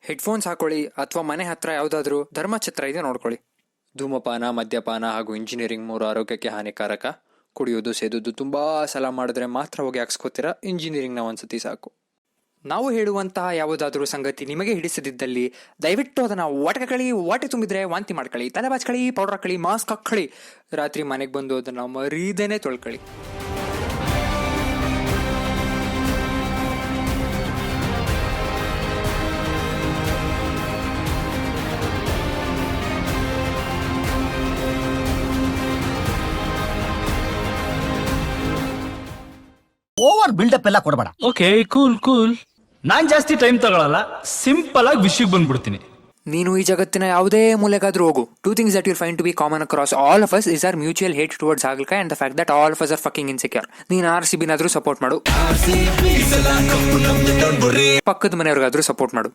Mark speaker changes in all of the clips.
Speaker 1: Headphones ಹಾಕೊಳ್ಳಿ ಅಥವಾ ಮನೆ ಹತ್ರ ಯಾವುದಾದ್ರೂ ಧರ್ಮಛತ್ರ ಇದೆ ನೋಡ್ಕೊಳ್ಳಿ. ಧೂಮಪಾನ, ಮದ್ಯಪಾನ ಹಾಗೂ ಇಂಜಿನಿಯರಿಂಗ್ 3 ಆರೋಗ್ಯಕ್ಕೆ ಹಾನಿಕಾರಕ. ಕುಡಿಯೋದು ಸೇದೋದು ತುಂಬ ಸಲ ಮಾಡಿದ್ರೆ ಮಾತ್ರ ಹೋಗಿ ಹಾಕ್ಸ್ಕೋತೀರಾ. ಇಂಜಿನಿಯರಿಂಗ್ನ ಒಂದ್ಸತಿ ಸಾಕು. ನಾವು ಹೇಳುವಂತಹ ಯಾವುದಾದ್ರೂ ಸಂಗತಿ ನಿಮಗೆ ಹಿಡಿಸದಿದ್ದಲ್ಲಿ ದಯವಿಟ್ಟು ಅದನ್ನು ಒಟಕಳಿ, ಹೊಟ್ಟೆ ತುಂಬಿದ್ರೆ ವಾಂತಿ ಮಾಡ್ಕೊಳ್ಳಿ, ತಲೆ ಬಾಚ್ಕೊಳ್ಳಿ, ಪೌಡರ್ ಹಾಕೊಳ್ಳಿ, ಮಾಸ್ಕ್ ಹಾಕೊಳ್ಳಿ, ರಾತ್ರಿ ಮನೆಗೆ ಬಂದು ಅದನ್ನು ಮರೀದೇನೆ ತೊಳ್ಕೊಳ್ಳಿ.
Speaker 2: ಓವರ್ ಬಿಲ್ಡಪ್ ಎಲ್ಲ ಕೊಡಬೇಡ.
Speaker 3: Okay, cool. ನಾನ್ ಜಾಸ್ತಿ ಟೈಮ್ ತಗೊಳಲ್ಲ, ಸಿಂಪಲ್ ಆಗಿ ವಿಷಯಕ್ಕೆ ಬಂದ್ಬಿಡ್ತೀನಿ.
Speaker 1: ನೀನು ಈ ಜಗತ್ತಿನ ಯಾವುದೇ ಮೂಲೆಗಾದ್ರೂ ಹೋಗು. 2 things that you'll find to be common across all of us is our mutual hate towards Hagalka and the fact that all of us are fucking insecure. ನೀನು RCB ನಾದ್ರೂ ಸಪೋರ್ಟ್ ಮಾಡು, ಪಕ್ಕದ ಮನೆಯವ್ರಿಗಾದ್ರೂ ಸಪೋರ್ಟ್ ಮಾಡು.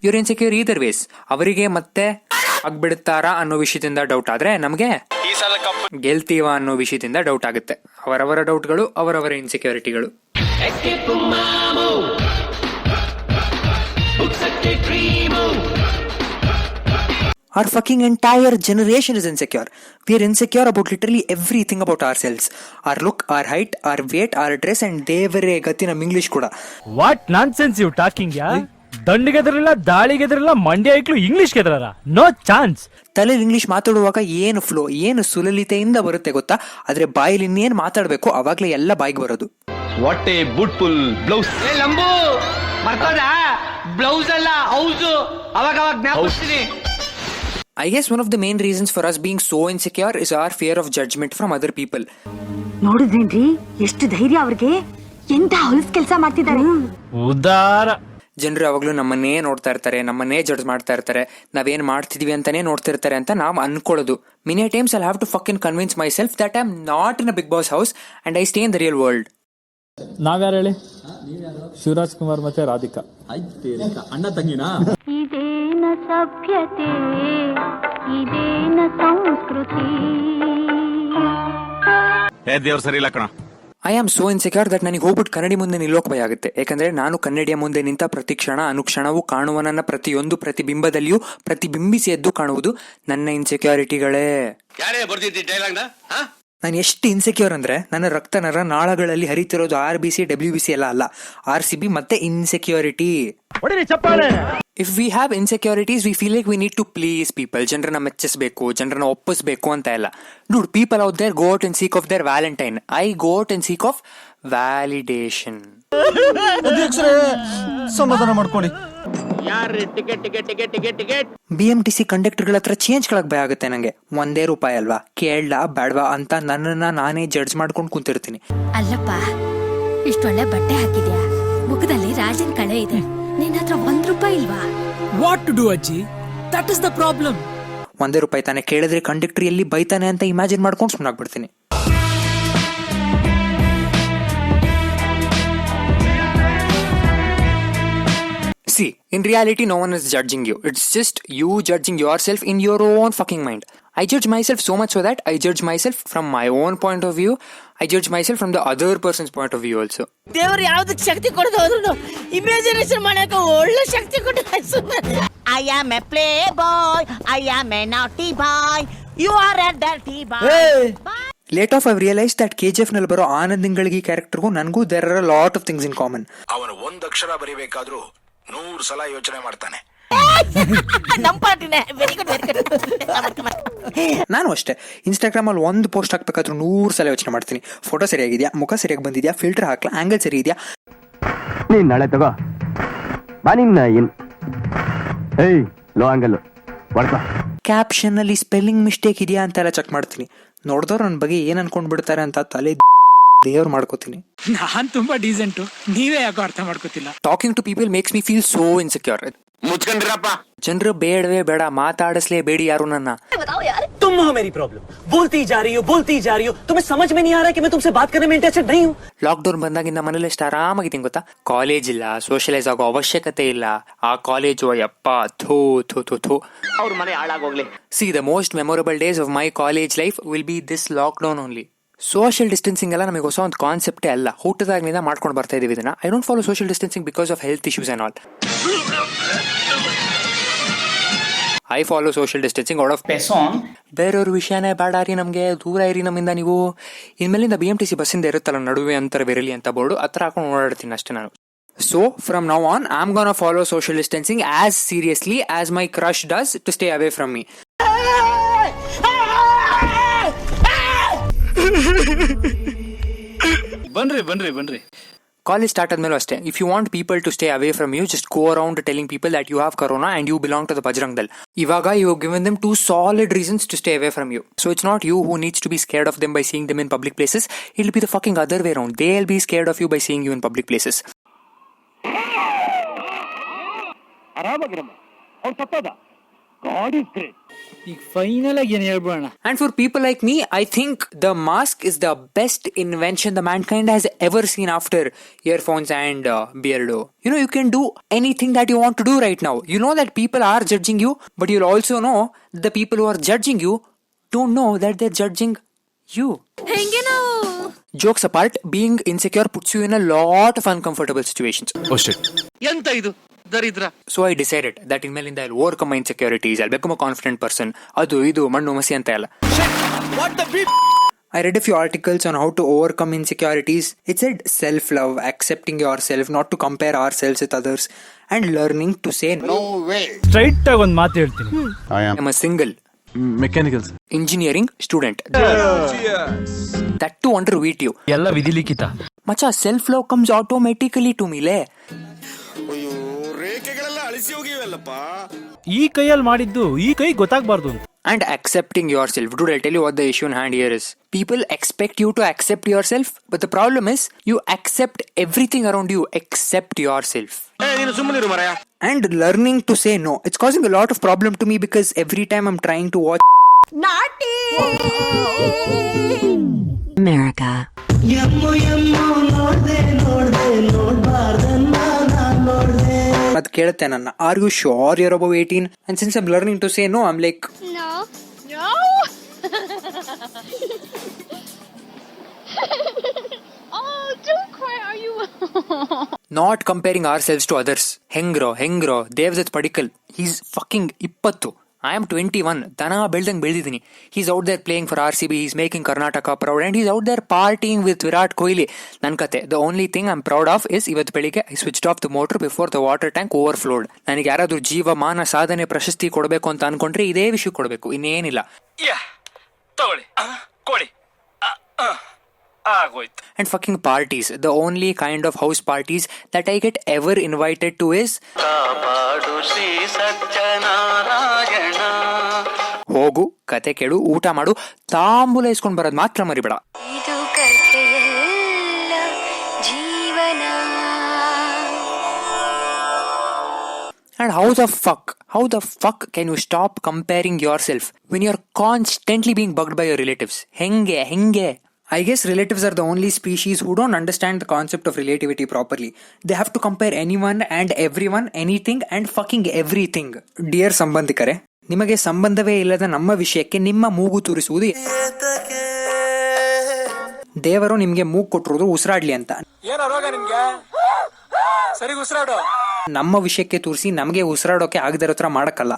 Speaker 1: You're insecure either ways. ಅವರಿಗೆ ಮತ್ತೆ ಆಗ್ಬಿಡುತ್ತಾರಾ ಅನ್ನೋ ವಿಷಯದಿಂದ doubt ಆದ್ರೆ ನಮಗೆ ಗೆಲ್ತೀವ ಅನ್ನೋ ವಿಷಯದಿಂದ ಡೌಟ್ ಆಗುತ್ತೆ. ಅವರವರ ಡೌಟ್ಗಳು, ಅವರವರ ಇನ್ಸೆಕ್ಯೂರಿಟಿಗಳು. Our fucking entire generation is insecure. We are insecure about literally everything about ourselves. Our look, our height, our weight, our dress and ದೇವರೇ ಗತಿ ನಮ್ಮ ಇಂಗ್ಲಿಷ್ ಕೂಡ.
Speaker 3: ವಾಟ್ ನಾನ್ಸೆನ್ಸ್ ಯು ಟಾಕಿಂಗ್ ಯಾ? ದಂಡಿಗೆದ್ರಲ್ಲ, ದಾಳಿಗೆದ್ರಲ್ಲ, ಮಂಡ್ಯ ಐಕ್ಳು ಇಂಗ್ಲಿಷ್ ಗೆದ್ರಾರ? No chance.
Speaker 1: ತಲೆಯಲ್ಲಿ ಇಂಗ್ಲಿಷ್ ಮಾತಾಡುವಾಗ ಏನು ಫ್ಲೋ, ಏನು ಸುಲಲಿತೆಯಿಂದ ಬರುತ್ತೆ ಗೊತ್ತಾ? ಆದ್ರೆ ಬಾಯಲ್ಲಿ ಇನ್ನೇನು ಮಾತಾಡಬೇಕು ಅವಾಗ್ಲೇ ಎಲ್ಲ ಬಾಯಿಗೆ ಬರೋದು.
Speaker 4: What a beautiful blouse.
Speaker 5: ಲಂಬು ಮರ್ತೋದ ಬ್ಲೌಸ್ ಅಲ್ಲ ಹೌಸ್. ಅವಾಗ ಜ್ಞಾಪಿಸ್ತೀನಿ.
Speaker 1: I guess one of the main reasons for us being so insecure is our fear of judgment from other people.
Speaker 6: ನೋಡಿದ್ರೇನ್ರಿ ಎಷ್ಟು ಧೈರ್ಯ ಅವ್ರಿಗೆ, ಎಂತ ಹೊಲಸ್ ಕೆಲಸ ಮಾಡ್ತಿದ್ದಾರೆ.
Speaker 3: ಉದಾರ
Speaker 1: ಜನರು ಯಾವಾಗ್ಲೂ ನಮ್ಮನ್ನೇ ನೋಡ್ತಾ ಇರ್ತಾರೆ, ನಮ್ಮನ್ನೇ ಜಡ್ಜ್ ಮಾಡ್ತಾ ಇರ್ತಾರೆ, ನಾವೇನ್ ಮಾಡ್ತಿದೀವಿ ಅಂತಾನೆ ನೋಡ್ತಿರ್ತಾರೆ ಅಂತ ನಾವು ಅನ್ಕೊಳ್ಳೋದು. Many times I'll have to fucking convince myself that I'm not in a big boss house and I stay in the real world.
Speaker 7: ನಾವ್ಯಾರು ಹೇಳಿ? ಶಿವರಾಜ್ ಕುಮಾರ್ ಮತ್ತೆ ರಾಧಿಕಾ. ಅಣ್ಣ ತಂಗಿನಾ?
Speaker 6: ಇದೇನ ಸಭ್ಯತೆ, ಇದೇನ ಸಂಸ್ಕೃತಿ.
Speaker 4: ದೇವ್ರ ಸರಿ ಇಲ್ಲ ಕಣ.
Speaker 1: I am so insecure that ನನಗೆ ಹೋಗ್ಬಿಟ್ಟು ಕನ್ನಡಿ ಮುಂದೆ ನಿಲ್ಲೋಕ್ ಭಯ ಆಗುತ್ತೆ. ಯಾಕಂದ್ರೆ ನಾನು ಕನ್ನಡಿಯ ಮುಂದೆ ನಿಂತ ಪ್ರತಿ ಕ್ಷಣ ಅನುಕ್ಷಣವೂ ಕಾಣುವ ನನ್ನ ಪ್ರತಿಯೊಂದು ಪ್ರತಿಬಿಂಬದಲ್ಲಿಯೂ ಪ್ರತಿಬಿಂಬಿಸಿ ಎದ್ದು ಕಾಣುವುದು ನನ್ನ ಇನ್ಸೆಕ್ಯೂರಿಟಿಗಳೇ. ನಾನು ಎಷ್ಟು ಇನ್ಸೆಕ್ಯೂರ್ ಅಂದ್ರೆ ನನ್ನ ರಕ್ತ ನರ ನಾಳಗಳಲ್ಲಿ ಹರಿತಿರೋದು RBC WBC ಎಲ್ಲ ಅಲ್ಲ, RCB ಮತ್ತೆ insecurity. If we have insecurities we feel like we need to please people. ಜನರನ್ನ ಮೆಚ್ಚಿಸಬೇಕು, ಜನರನ್ನ ಒಪ್ಪಿಸಬೇಕು ಅಂತ ಎಲ್ಲ. Dude people out there go out and seek of their valentine. I go out and seek of validation.
Speaker 2: ಸಮಾಧಾನ ಮಾಡ್ಕೊಳ್ಳಿ.
Speaker 1: BMTC ಕಂಡಕ್ಟರ್ಗಳ ಹತ್ರ change ಗಳಕ್ ಭಯ ಆಗುತ್ತೆ ನಂಗೆ. ₹1 ಅಲ್ವಾ, ಕೇಳಲಾ ಬೇಡವಾ ಅಂತ ನನ್ನನ್ನ ನಾನೇ ಜಡ್ಜ್ ಮಾಡ್ಕೊಂಡು ಕುಂತಿರ್ತೀನಿ.
Speaker 6: ಅಲ್ಲಪ್ಪ, ಇಷ್ಟೊಳ್ಳೆ ಬಟ್ಟೆ ಹಾಕಿದ್ಯಾ, ಮುಖದಲ್ಲಿ ರಾಜನ್ ಕಳೆ ಇದೆ, ನಿನ್ನ ಹತ್ರ ₹1 ಇಲ್ವಾ?
Speaker 8: ವಾಟ್ ಟು ಡು ಅಜ್ಜಿ? That is the problem.
Speaker 1: ₹1 ತಾನೆ ಕೇಳಿದ್ರೆ ಕಂಡಕ್ಟರ್ ಎಲ್ಲಿ ಬೈತಾನೆ ಅಂತ ಇಮ್ಯಾಜಿನ್ ಮಾಡ್ಕೊಂಡು ಸುಮ್ಮನಾಗ್ಬಿಡ್ತೀನಿ. See, in reality, no one is judging you. It's just you judging yourself in your own fucking mind. I judge myself so much so that I judge myself from my own point of view. I judge myself from the other person's point of view also.
Speaker 5: ದೇವರು ಯಾವ್ದಕ್ಕೆ ಶಕ್ತಿ ಕೊಡೋದು ಹೋದ್ರು imagination ಮಾಡಕ್ಕೆ ಒಳ್ಳೆ ಶಕ್ತಿ ಕೊಟ್ಟು. I am a playboy, I am a naughty boy, you are a dirty boy.
Speaker 1: Later I've realized that KGF ನಲ್ಲಿ ಬರೋ ಆನಂದ್ ಇಂಗಳಗಿ ಕ್ಯಾರೆಕ್ಟರ್ಗೂ ನನಗೂ there are a lot of things in common.
Speaker 9: ಅವನು 1 ಅಕ್ಷರ ಬರಿಬೇಕಾದ್ರೂ 100 ಸಲ ಯೋಚನೆ ಮಾಡ್ತಾನೆ. ನಾನು ಅಷ್ಟೇ. ಇನ್ಸ್ಟಾಗ್ರಾಮ್ ಅಲ್ಲಿ 1 ಪೋಸ್ಟ್ ಹಾಕ್ಬೇಕಾದ್ರೂ 100 ಸಲ ಯೋಚನೆ ಮಾಡ್ತೀನಿ. ಫೋಟೋ ಸರಿಯಾಗಿದ್ಯಾ, ಮುಖ ಸರಿಯಾಗಿ ಬಂದಿದ್ಯಾ, ಫಿಲ್ಟರ್ ಹಾಕ್ಲಾ, ಆಂಗಲ್ ಸರಿ ಇದೆಯಾ.
Speaker 2: ನೀನ್ ನಾಳೆ ತಗೋ ಬಾ. ನಿನ್ನ ಲೋ ಆಂಗಲ್
Speaker 1: ಕ್ಯಾಪ್ಷನ್ ಅಲ್ಲಿ ಸ್ಪೆಲ್ಲಿಂಗ್ ಮಿಸ್ಟೇಕ್ ಇದೆಯಾ ಅಂತೆಲ್ಲ ಚೆಕ್ ಮಾಡ್ತೀನಿ. ನೋಡಿದವ್ರು ನನ್ನ ಬಗ್ಗೆ ಏನ್ ಅನ್ಕೊಂಡ್ ಬಿಡ್ತಾರೆ ಅಂತ ತಲೆ ದೇವ್ರು ಮಾಡ್ಕೋತೀನಿ.
Speaker 8: ನಾನ್ ತುಂಬಾ ಡೀಸೆಂಟು, ನೀವೇ ಯಾಕೋ ಅರ್ಥ ಮಾಡ್ಕೋತಿಲ್ಲ.
Speaker 1: Talking to people makes me feel so insecure.
Speaker 4: ಮುಚ್ಕೊಂಡಿರಪ್ಪ.
Speaker 1: ಜನರು ಬೇಡವೇ ಬೇಡ, ಮಾತಾಡಿಸ್ಲೇಬೇಡಿ ಯಾರು ನನ್ನ.
Speaker 5: तुम हो मेरी प्रॉब्लम. बोलती जा रही हो, तुम्हें समझ में नहीं आ रहा कि मैं तुमसे बात करने में इंटरेस्टेड नहीं हूँ.
Speaker 1: ಲಾಕ್ಡೌನ್ ಬಂದಾಗಿಂದ ಮನೇಲಿ ಎಷ್ಟು ಆರಾಮಾಗಿದ್ದೀನಿ ಗೊತ್ತಾ. ಕಾಲೇಜ್ ಇಲ್ಲ, ಸೋಷಿಯಲೈಸ್ ಆಗೋ ಅವಶ್ಯಕತೆ ಇಲ್ಲ. ಆ ಕಾಲೇಜು ಅಯ್ಯಪ್ಪ ಥೂ ಥೂ ಥೂ ಥೂ.
Speaker 5: ಅವ್ರ ಮನೆ ಹಾಳಾಗೋಗ್ಲಿ.
Speaker 1: See, the most memorable days of my college life will be this lockdown only. Social distancing ಎಲ್ಲ ನಮಗೆ ಹೊಸ ಒಂದು ಕಾನ್ಸೆಪ್ಟೇ ಅಲ್ಲ, ಹುಟ್ಟದಾಗಿನಿಂದ ಮಾಡ್ಕೊಂಡು ಬರ್ತಾ ಇದೀವಿ ಇದನ್ನ. I don't follow social distancing because of health issues and all. I follow social distancing out of ಬೇರೆಯವ್ರ ವಿಷಯನೇ ಬೇಡ ರೀ, ನಮಗೆ ದೂರ ಇರಿ ನಮ್ಮಿಂದ ನೀವು. ಇನ್ಮೇಲಿಂದ BMTC ಬಸ್ಸಿಂದ ಇರುತ್ತಲ್ಲ ನಡುವೆ ಅಂತರ ಬೆರಲಿ ಅಂತ ಬೋರ್ಡು, ಆ ಥರ ಹಾಕೊಂಡು ಓಡಾಡ್ತೀನಿ ಅಷ್ಟೇ ನಾನು. So from now on, I'm gonna follow social distancing as seriously as my crush does to stay away from me.
Speaker 8: ಬನ್ರಿ
Speaker 1: College start ಆದ್ಮೇಲೂ ಅಷ್ಟೇ. If you want people to stay away from you, just go around telling people that you have corona and you belong to the Bajrang Dal. Ivaga you have given them 2 solid reasons to stay away from you. So it's not you who needs to be scared of them by seeing them in public places. It'll be the fucking other way around. They'll be scared of you by seeing you in public places.
Speaker 8: ಈಗ final ಆಗಿ ಏನ್ ಹೇಳ್ಬೋಣ.
Speaker 1: And for people like me, I think the mask is the best invention the mankind has ever seen after earphones and beardo. You know, you can do anything that you want to do right now. You know that people are judging you, but you'll also know the people who are judging you don't know that they're judging you.
Speaker 6: ಹೆಂಗೆ ನಾವು
Speaker 1: Jokes apart, being insecure puts you in a lot of uncomfortable situations.
Speaker 8: ಎಂತ ಇದು ದರಿದ್ರ.
Speaker 1: So I decided that ಇನ್ಮೇಲಿಂದ I'll overcome my insecurities. I'll become a confident person. ಅದು ಇದು ಮಣ್ಣು ಮಸಿ ಅಂತ ಎಲ್ಲ. I read a few articles on how to overcome insecurities. It said self-love, accepting yourself, not to compare ourselves with others, and learning to say no.
Speaker 3: Straight ಆಗಿ ಒಂದು ಮಾತು ಹೇಳ್ತೀನಿ.
Speaker 1: I'm a single
Speaker 2: mechanicals
Speaker 1: engineering student. That too under VTU.
Speaker 3: ಎಲ್ಲ ವಿಧಿಲಿಖಿತ.
Speaker 1: Macha, self-love comes automatically to me, le.
Speaker 3: ಈ ಕೈಯಲ್ಲಿ ಮಾಡಿದ್ದು ಈ ಕೈ ಗೊತ್ತಾಗ್ಬಾರ್ದು ಅಂತ.
Speaker 1: And accepting yourself. Dude, I'll tell you what the issue in hand here is. People expect you to accept yourself, but the problem is you accept everything around you except yourself. And learning to say no. It's causing a lot of problem to me because every time I'm trying to watch
Speaker 5: Naughty
Speaker 6: America.
Speaker 9: ಅದು ಕೇಳುತ್ತೆ ನನ್ನ, are you sure your above 18? And since I'm learning to say no, I'm like,
Speaker 6: No. Oh, don't cry. Are you?
Speaker 1: not comparing ourselves to others. ಹೆಂಗ್ರೋ Devdutt Padikkal, he's fucking 20. I am 21. ದನ ಬೆಳ್ದಂಗೆ ಬೆಳೆದಿದ್ದೀನಿ. He's out there playing for RCB. He's making Karnataka proud and he's out there partying with Virat Kohli. ನನ್ನ ಕತೆ, the only thing I'm proud of is ಇವತ್ತು ಬೆಳಿಗ್ಗೆ I switched off the motor before the water tank overflowed. ನನಗೆ ಯಾರಾದ್ರೂ ಜೀವಮಾನ ಸಾಧನೆ ಪ್ರಶಸ್ತಿ ಕೊಡಬೇಕು ಅಂತ ಅನ್ಕೊಂಡ್ರೆ ಇದೇ ವಿಷಯ ಕೊಡಬೇಕು, ಇನ್ನೇನಿಲ್ಲ.
Speaker 3: ತಗೊಳ್ಳಿ ಕೊಡಿ ಆಗೋಯ್ತು.
Speaker 1: And fucking parties, the only kind of house parties that I get ever invited to is ಹೋಗು, ಕತೆ ಕೇಳು, ಊಟ ಮಾಡು, ತಾಂಬೂಲ ಇಸ್ಕೊಂಡ್ ಬರೋದು ಮಾತ್ರ ಮರಿಬೇಡ. And how the fuck can you stop comparing yourself when you're constantly being bugged by your relatives? ಹೆಂಗೆ
Speaker 9: I guess relatives are the only species who don't understand the concept of relativity properly. They have to compare anyone and everyone, anything and fucking everything. Dear ಸಂಬಂಧಿಕರೇ, ನಿಮಗೆ ಸಂಬಂಧವೇ ಇಲ್ಲದ ನಮ್ಮ ವಿಷಯಕ್ಕೆ ನಿಮ್ಮ ಮೂಗು ತೂರಿಸುವುದು ದೇವರು ನಿಮ್ಗೆ ಮೂಗು ಕೊಟ್ಟಿರೋದು ಉಸಿರಾಡ್ಲಿ ಅಂತ. ನಮ್ಮ ವಿಷಯಕ್ಕೆ ತೋರಿಸಿ ನಮಗೆ ಉಸಿರಾಡೋಕೆ ಆಗದಿರೋ ಥರ ಮಾಡಕ್ಕಲ್ಲ.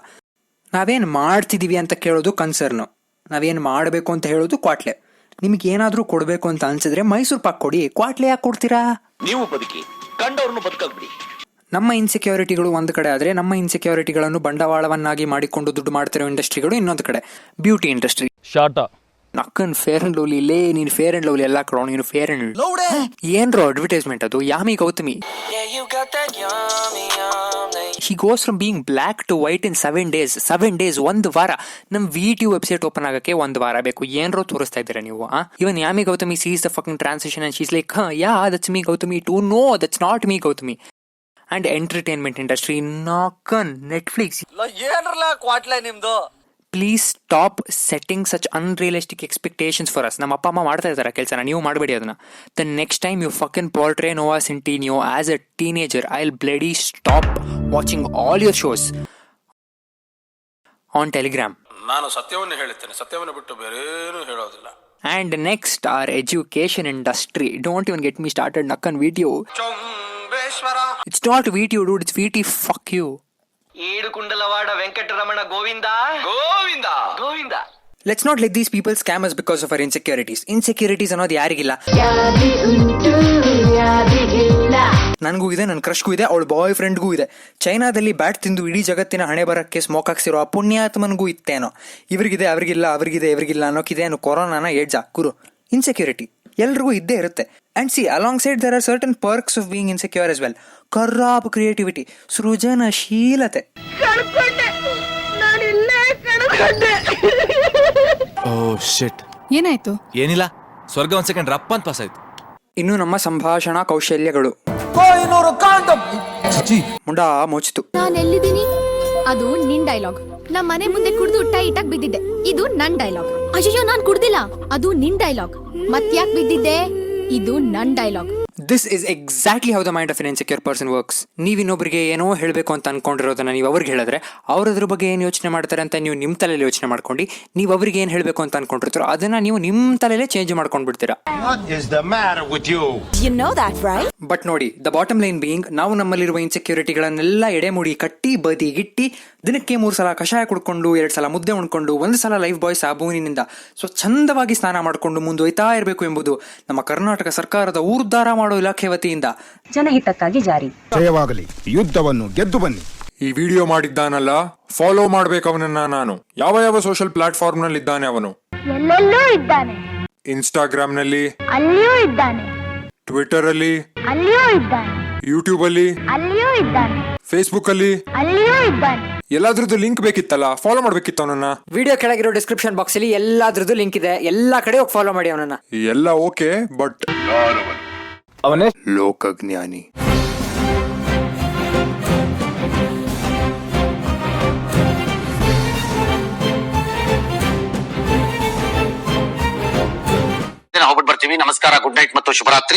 Speaker 9: ನಾವೇನು ಮಾಡ್ತಿದೀವಿ ಅಂತ ಕೇಳೋದು ಕನ್ಸರ್ನು, ನಾವೇನು ಮಾಡಬೇಕು ಅಂತ ಹೇಳೋದು ಕ್ವಾಟ್ಲೆ. ನಿಮ್ಗೆ ಏನಾದ್ರೂ ಕೊಡ್ಬೇಕು ಅಂತ ಅನ್ಸಿದ್ರೆ ಮೈಸೂರು ಪಾಕ್ ಕೊಡಿ, ಕ್ವಾಟ್ಲೆ ಯಾಕೆ ಕೊಡ್ತೀರಾ?
Speaker 4: ನೀವು ಬದುಕಿ ಕಂಡವ್ರನ್ನು ಬದುಕಾಗ್ಬಿಡಿ.
Speaker 9: ನಮ್ಮ ಇನ್ಸೆಕ್ಯೂರಿಟಿಗಳು ಒಂದು ಕಡೆ ಆದ್ರೆ, ನಮ್ಮ ಇನ್ಸೆಕ್ಯೂರಿಟಿಗಳನ್ನು ಬಂಡವಾಳವನ್ನಾಗಿ ಮಾಡಿಕೊಂಡು ದುಡ್ಡು ಮಾಡ್ತಿರೋ ಇಂಡಸ್ಟ್ರಿಗಳು ಇನ್ನೊಂದು ಕಡೆ. ಬ್ಯೂಟಿ ಇಂಡಸ್ಟ್ರಿ
Speaker 3: ಶಾಟ
Speaker 1: ನಕ್ಕನ್ ಫೇರ್ ಅಂಡ್ ಲವ್ಲಿ ಲೇ, ನೀನ್ ಫೇರ್ ಅಂಡ್ ಲವ್ಲಿ ಎಲ್ಲ ಕರೋಣ, ನೀನು ಫೇರ್ ಅಂಡ್ ಏನ್ರೋ ಅಡ್ವರ್ಟೈಸ್ಮೆಂಟ್ ಅದು, Yami Gautami. He goes from being black to white in 7 days. 7 days, 1 ವಾರ. ನಮ್ VTU ವೆಬ್ಸೈಟ್ ಓಪನ್ ಆಗಕ್ಕೆ 1 ವಾರ ಬೇಕು. ಏನ್ರೋ ತೋರಿಸ್ತಾ ಇದ್ದೀರಾ ನೀವು? ಇವನ್ Yami Gautami sees the fucking transition and she's like, yeah, that's me Gautami too. No, that's not me Gautami. And entertainment industry, knock-on Netflix.
Speaker 2: ಏನ್ರಲ್ಲ ಕ್ವಾಟ್ಲೆ ನಿಮ್ದು?
Speaker 1: Please stop setting such unrealistic expectations for us. ನಮ್ಮ ಅಪ್ಪ ಅಮ್ಮ ಮಾಡ್ತಾ ಇದ್ದಾರೆ ಕೆಲಸನ, ನೀವು ಮಾಡಬೇಡಿ ಅದನ್ನ. The next time you fucking portray Noah Centineo as a teenager, I will bloody stop watching all your shows on Telegram.
Speaker 10: ನಾನು ಸತ್ಯವನ್ನು ಹೇಳುತ್ತೇನೆ, ಸತ್ಯವನ್ನು ಬಿಟ್ಟು ಬೇರೇನೂ ಹೇಳೋದಿಲ್ಲ.
Speaker 9: And next, our education industry. Don't even get me started, Nakkan VTU. It's not VTU, dude. It's VT. Fuck you.
Speaker 4: ఏడుకుండలవాడ Venkataramana Govinda Govinda Govinda.
Speaker 9: Let's not let these people scam us because of our insecurities. Insecurities ಅನ್ನೋದು ಯಾರಿಗಿಲ್ಲ. ನನಗೂ ಇದೆ, ನನ್ನ ಕ್ರಶ್ಗೂ ಇದೆ, ಅವಳ ಬಾಯ್ ಫ್ರೆಂಡ್ಗೂ ಇದೆ. ಚೈನಾದಲ್ಲಿ bat ತಿಂದು ಇಡೀ ಜಗತ್ತಿನ ಹಣೆ ಬರಕ್ಕೆ ಸ್ಮೋಕ್ ಹಾಕ್ಸಿರೋ ಆ ಪುಣ್ಯಾತ್ಮನಿಗೂ ಇತ್ತೇನೋ. ಇವ್ರಿಗಿದೆ ಅವ್ರಿಗಿಲ್ಲ, ಅವ್ರಿಗಿದೆ ಇವ್ರಿಗಿಲ್ಲ ಅನ್ನೋಕಿದೆ ಅನ್ನೋ ಕೊರೋನಾನ ಏಡ್ಜಾ ಕುರು. ಇನ್ಸೆಕ್ಯೂರಿಟಿ ಎಲ್ರಿಗೂ ಇದ್ದೇ ಇರುತ್ತೆ. And see alongside there are certain perks of being insecure as well. ಕರ್ರಾಪ್ ಕ್ರಿಯೇಟಿವಿಟಿ, ಸೃಜನಶೀಲತೆ.
Speaker 2: ಓ ಶಿಟ್.
Speaker 10: ಏನಾಯ್ತು?
Speaker 2: ಏನಿಲ್ಲ, ಸ್ವರ್ಗ ಒಂದ್ ಸೆಕೆಂಡ್ ರಪ್ಪ ಅಂತ ಪಾಸ್ ಆಯ್ತು.
Speaker 9: ಇನ್ನು ನಮ್ಮ ಸಂಭಾಷಣಾ ಕೌಶಲ್ಯಗಳು. ಮುಂಡ ಮುಚ್ಚಿತು.
Speaker 6: ನಾನ್ ಎಲ್ಲಿದ್ದೀನಿ? ಅದು ನಿನ್ ಡೈಲಾಗ್. ನಮ್ ಮನೆ ಮುಂದೆ ಕುಡ್ದು ಟೈಟಾಗಿ ಬಿದ್ದಿದ್ದೆ. ಇದು ನನ್ ಡೈಲಾಗ್. ಅಯ್ಯೋ ನಾನ್ ಕುಡ್ದಿಲ್ಲ, ಅದು ನಿನ್ ಡೈಲಾಗ್. ಮತ್ತ್ಯಾಕ್ ಬಿದ್ದಿದ್ದೆ? ಇದು ನನ್ dialogue.
Speaker 9: This is exactly how the mind of N insecure person works. ನೀವು ಇನ್ನೊಬ್ಬರಿಗೆ ಏನೋ ಹೇಳಬೇಕು ಅಂತ ಅನ್ಕೊಂಡಿರೋದನ್ನ ನೀವು ಅವ್ರಿಗೆ ಹೇಳಿದ್ರೆ, ಅವ್ರ ಅದ್ರ ಬಗ್ಗೆ ಏನು ಯೋಚನೆ ಮಾಡ್ತಾರೆ ಅಂತ ನೀವು ನಿಮ್ಮ ತಲೆಯಲ್ಲಿ ಯೋಚನೆ ಮಾಡ್ಕೊಂಡು, ನೀವು ಅವ್ರಿಗೆ ಏನು ಹೇಳಬೇಕು ಅಂತ ಅನ್ಕೊಂಡಿರ್ತೀರೋ ಅದನ್ನ ನೀವು ನಿಮ್ಮ ತಲೆಯಲ್ಲೇ ಚೇಂಜ್ ಮಾಡ್ಕೊಂಡು ಬಿಡ್ತೀರಾ. ಬಟ್ ನೋಡಿ, ದ ಬಾಟಮ್ ಲೈನ್ ಬೀಯಿಂಗ್, ನಾವು ನಮ್ಮಲ್ಲಿರುವ ಇನ್ಸೆಕ್ಯೂರಿಟಿಗಳನ್ನೆಲ್ಲ ಎಡೆಮುಡಿ ಕಟ್ಟಿ ಬದಿಗಿಟ್ಟಿ ದಿನಕ್ಕೆ 3 ಸಲ ಕಷಾಯ ಕುಡ್ಕೊಂಡು, 2 ಸಲ ಮುದ್ದೆ ಉಣ್ಕೊಂಡು, 1 ಸಲ ಲೈಫ್ ಬಾಯ್ ಸಾಬೂನಿನಿಂದ ಸ್ವಚ್ಛಂದವಾಗಿ ಸ್ನಾನ ಮಾಡಿಕೊಂಡು ಮುಂದುವೈತಾ ಇರಬೇಕು ಎಂಬುದು ನಮ್ಮ ಕರ್ನಾಟಕ ಸರ್ಕಾರದ ಊರ್ಧಾರ ಮಾಡೋ ಇಲಾಖೆ ವತಿಯಿಂದ
Speaker 5: ಜನಹಿತಕ್ಕಾಗಿ ಜಾರಿ.
Speaker 11: ಜಯವಾಗಲಿ, ಯುದ್ಧವನ್ನು ಗೆದ್ದು ಬನ್ನಿ.
Speaker 12: ಈ ವಿಡಿಯೋ ಮಾಡಿದ್ದಾನಲ್ಲ, ಫಾಲೋ ಮಾಡ್ಬೇಕು ಅವನನ್ನ. ನಾನು ಯಾವ ಯಾವ ಸೋಷಿಯಲ್ ಪ್ಲಾಟ್ಫಾರ್ಮ್ ನಲ್ಲಿ ಇದ್ದಾನೆ ಅವನು?
Speaker 6: ಎಲ್ಲೆಲ್ಲೂ ಇದ್ದಾನೆ.
Speaker 12: ಇನ್ಸ್ಟಾಗ್ರಾಮ್ ನಲ್ಲಿ,
Speaker 6: ಅಲ್ಲಿಯೂ ಇದ್ದಾನೆ.
Speaker 12: ಟ್ವಿಟರ್ ಅಲ್ಲಿ,
Speaker 6: ಅಲ್ಲಿಯೂ ಇದ್ದಾನೆ.
Speaker 12: ಯೂಟ್ಯೂಬ್ ಅಲ್ಲಿ,
Speaker 6: ಅಲ್ಲಿಯೂ ಇದ್ದಾನೆ.
Speaker 12: ಫೇಸ್ಬುಕ್ ಅಲ್ಲಿ,
Speaker 6: ಅಲ್ಲಿಯೂ ಇದ್ದಾನೆ.
Speaker 12: ಎಲ್ಲಾದ್ರದ್ದು ಲಿಂಕ್ ಬೇಕಿತ್ತಲ್ಲ, ಫಾಲೋ ಮಾಡ್ಬೇಕಿತ್ತು ಅವನನ್ನ.
Speaker 9: ವಿಡಿಯೋ ಕೆಳಗಿರೋ ಡಿಸ್ಕ್ರಿಪ್ಷನ್ ಬಾಕ್ಸ್ ಅಲ್ಲಿ ಎಲ್ಲಾದ್ರದ್ದು ಲಿಂಕ್ ಇದೆ, ಎಲ್ಲಾ ಕಡೆ ಹೋಗಿ ಫಾಲೋ ಮಾಡಿ ಅವನನ್ನ.
Speaker 12: ಎಲ್ಲ ಓಕೆ, ಬಟ್
Speaker 2: ಅವನೇ
Speaker 12: ಲೋಕಜ್ಞಾನಿ.
Speaker 4: ಹೋಗ್ಬಿಟ್ಟು ಬರ್ತೀವಿ. ನಮಸ್ಕಾರ, ಗುಡ್ ನೈಟ್ ಮತ್ತು ಶುಭರಾತ್ರಿ.